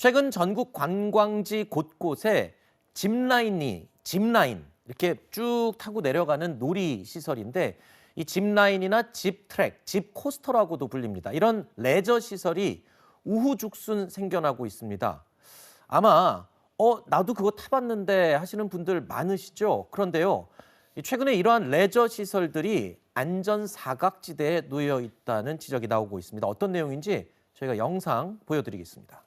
최근 전국 관광지 곳곳에 짚라인 이렇게 쭉 타고 내려가는 놀이 시설인데 이 짚라인이나 짚트랙, 짚코스터라고도 불립니다. 이런 레저 시설이 우후죽순 생겨나고 있습니다. 아마 나도 그거 타봤는데 하시는 분들 많으시죠? 그런데요. 최근에 이러한 레저 시설들이 안전 사각지대에 놓여 있다는 지적이 나오고 있습니다. 어떤 내용인지 저희가 영상 보여드리겠습니다.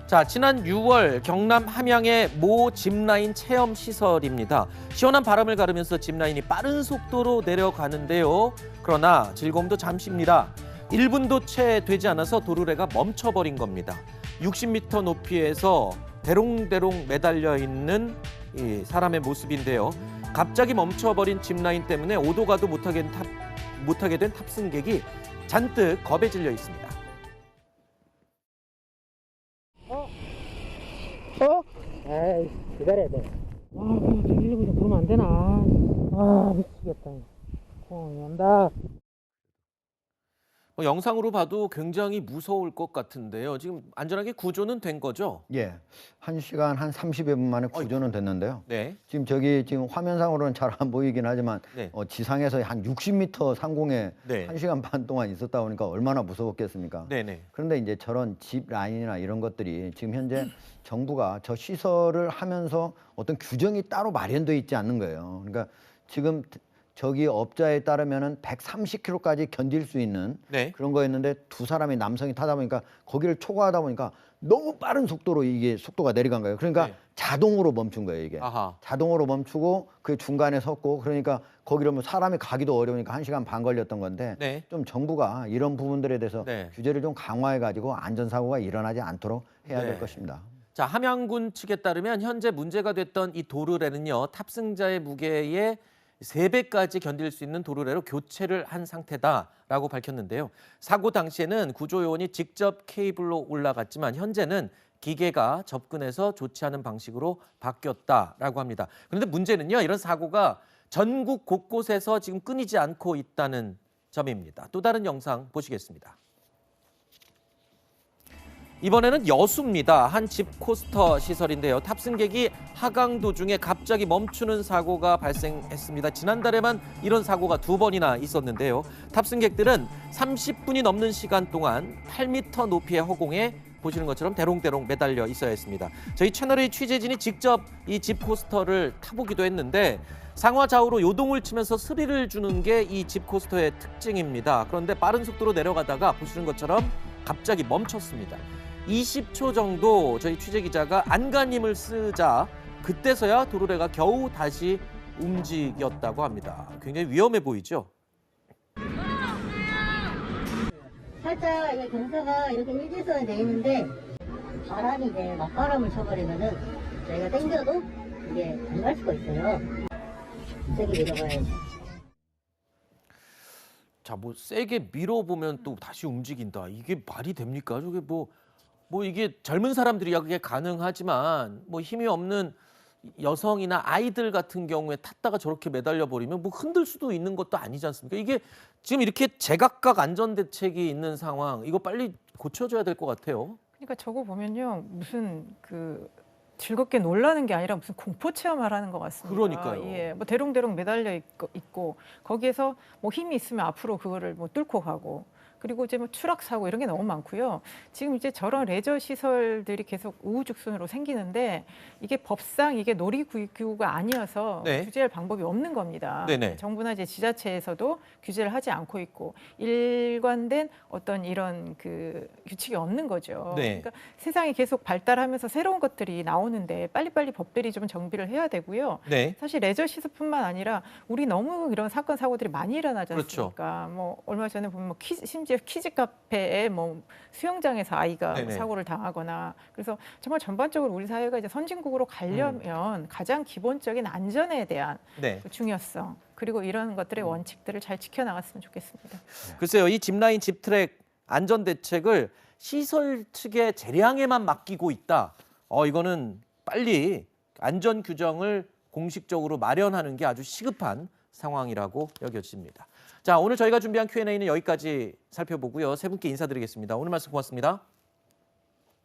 자, 지난 6월 경남 함양의 모 짚라인 체험 시설입니다. 시원한 바람을 가르면서 짚라인이 빠른 속도로 내려가는데요. 그러나 즐거움도 잠시입니다. 1분도 채 되지 않아서 도르래가 멈춰버린 겁니다. 60m 높이에서 대롱대롱 매달려 있는 이 사람의 모습인데요. 갑자기 멈춰버린 짚라인 때문에 오도 가도 못하게 된 탑승객이 잔뜩 겁에 질려 있습니다. 아이, 기다려야 돼. 그냥 119 좀 부르면 안 되나? 미치겠다. 공항이 온다. 영상으로 봐도 굉장히 무서울 것 같은데요. 지금 안전하게 구조는 된 거죠? 예, 1시간 한 30여 분 만에 구조는 됐는데요. 네. 지금 화면상으로는 잘 안 보이긴 하지만 네. 지상에서 한 60m 상공에 네. 1시간 반 동안 있었다 보니까 얼마나 무서웠겠습니까? 네네. 그런데 이제 저런 짚 라인이나 이런 것들이 지금 현재 정부가 저 시설을 하면서 어떤 규정이 따로 마련돼 있지 않는 거예요. 그러니까 지금 저기 업자에 따르면은 130km까지 견딜 수 있는 네. 그런 거였는데 두 사람이 남성이 타다 보니까 거기를 초과하다 보니까 너무 빠른 속도로 이게 속도가 내려간 거예요. 그러니까 네. 자동으로 멈춘 거예요, 이게. 아하. 자동으로 멈추고 그 중간에 섰고 그러니까 거기로 뭐 사람이 가기도 어려우니까 1시간 반 걸렸던 건데 네. 좀 정부가 이런 부분들에 대해서 네. 규제를 좀 강화해 가지고 안전사고가 일어나지 않도록 해야 네. 될 것입니다. 자, 함양군 측에 따르면 현재 문제가 됐던 이 도르래는요. 탑승자의 무게의 3배까지 견딜 수 있는 도르래로 교체를 한 상태다라고 밝혔는데요. 사고 당시에는 구조요원이 직접 케이블로 올라갔지만 현재는 기계가 접근해서 조치하는 방식으로 바뀌었다라고 합니다. 그런데 문제는요. 이런 사고가 전국 곳곳에서 지금 끊이지 않고 있다는 점입니다. 또 다른 영상 보시겠습니다. 이번에는 여수입니다. 한 짚코스터 시설인데요. 탑승객이 하강 도중에 갑자기 멈추는 사고가 발생했습니다. 지난달에만 이런 사고가 2번이나 있었는데요. 탑승객들은 30분이 넘는 시간 동안 8m 높이의 허공에 보시는 것처럼 대롱대롱 매달려 있어야 했습니다. 저희 채널의 취재진이 직접 이 짚코스터를 타보기도 했는데 상하좌우로 요동을 치면서 스릴을 주는 게 이 짚코스터의 특징입니다. 그런데 빠른 속도로 내려가다가 보시는 것처럼 갑자기 멈췄습니다. 20초 정도 저희 취재기자가 안간힘을 쓰자 그때서야 도르래가 겨우 다시 움직였다고 합니다. 굉장히 위험해 보이죠? 살짝 이게 경사가 이렇게 일직선에 돼 있는데 바람이 이제 맞바람을 쳐버리면은 저희가 당겨도 이게 안 갈 수가 있어요. 세게 밀어봐야지. 자, 뭐 세게 밀어보면 또 다시 움직인다. 이게 말이 됩니까? 저게 뭐 이게 젊은 사람들이야 그게 가능하지만 뭐 힘이 없는 여성이나 아이들 같은 경우에 탔다가 저렇게 매달려 버리면 뭐 흔들 수도 있는 것도 아니지 않습니까? 이게 지금 이렇게 제각각 안전 대책이 있는 상황, 이거 빨리 고쳐줘야 될 것 같아요. 그러니까 저거 보면요, 무슨 즐겁게 놀라는 게 아니라 무슨 공포 체험을 하는 것 같습니다. 그러니까요. 예, 뭐 대롱대롱 매달려 있고 거기에서 뭐 힘이 있으면 앞으로 그거를 뭐 뚫고 가고. 그리고 이제 뭐 추락 사고 이런 게 너무 많고요. 지금 이제 저런 레저 시설들이 계속 우후죽순으로 생기는데 이게 법상 이게 놀이기구가 아니어서 네. 규제할 방법이 없는 겁니다. 네네. 정부나 이제 지자체에서도 규제를 하지 않고 있고 일관된 어떤 이런 규칙이 없는 거죠. 네. 그러니까 세상이 계속 발달하면서 새로운 것들이 나오는데 빨리빨리 법들이 좀 정비를 해야 되고요. 네. 사실 레저 시설뿐만 아니라 우리 너무 이런 사건 사고들이 많이 일어나지 않습니까? 뭐 얼마 전에 보면 뭐 심지어 키즈 카페에 뭐 수영장에서 아이가 네네. 사고를 당하거나 그래서 정말 전반적으로 우리 사회가 이제 선진국으로 가려면 가장 기본적인 안전에 대한 네. 중요성 그리고 이런 것들의 원칙들을 잘 지켜나갔으면 좋겠습니다. 글쎄요, 이 짚라인, 짚트랙 안전 대책을 시설 측의 재량에만 맡기고 있다. 이거는 빨리 안전 규정을 공식적으로 마련하는 게 아주 시급한 상황이라고 여겨집니다. 자, 오늘 저희가 준비한 Q&A는 여기까지 살펴보고요. 세 분께 인사드리겠습니다. 오늘 말씀 고맙습니다.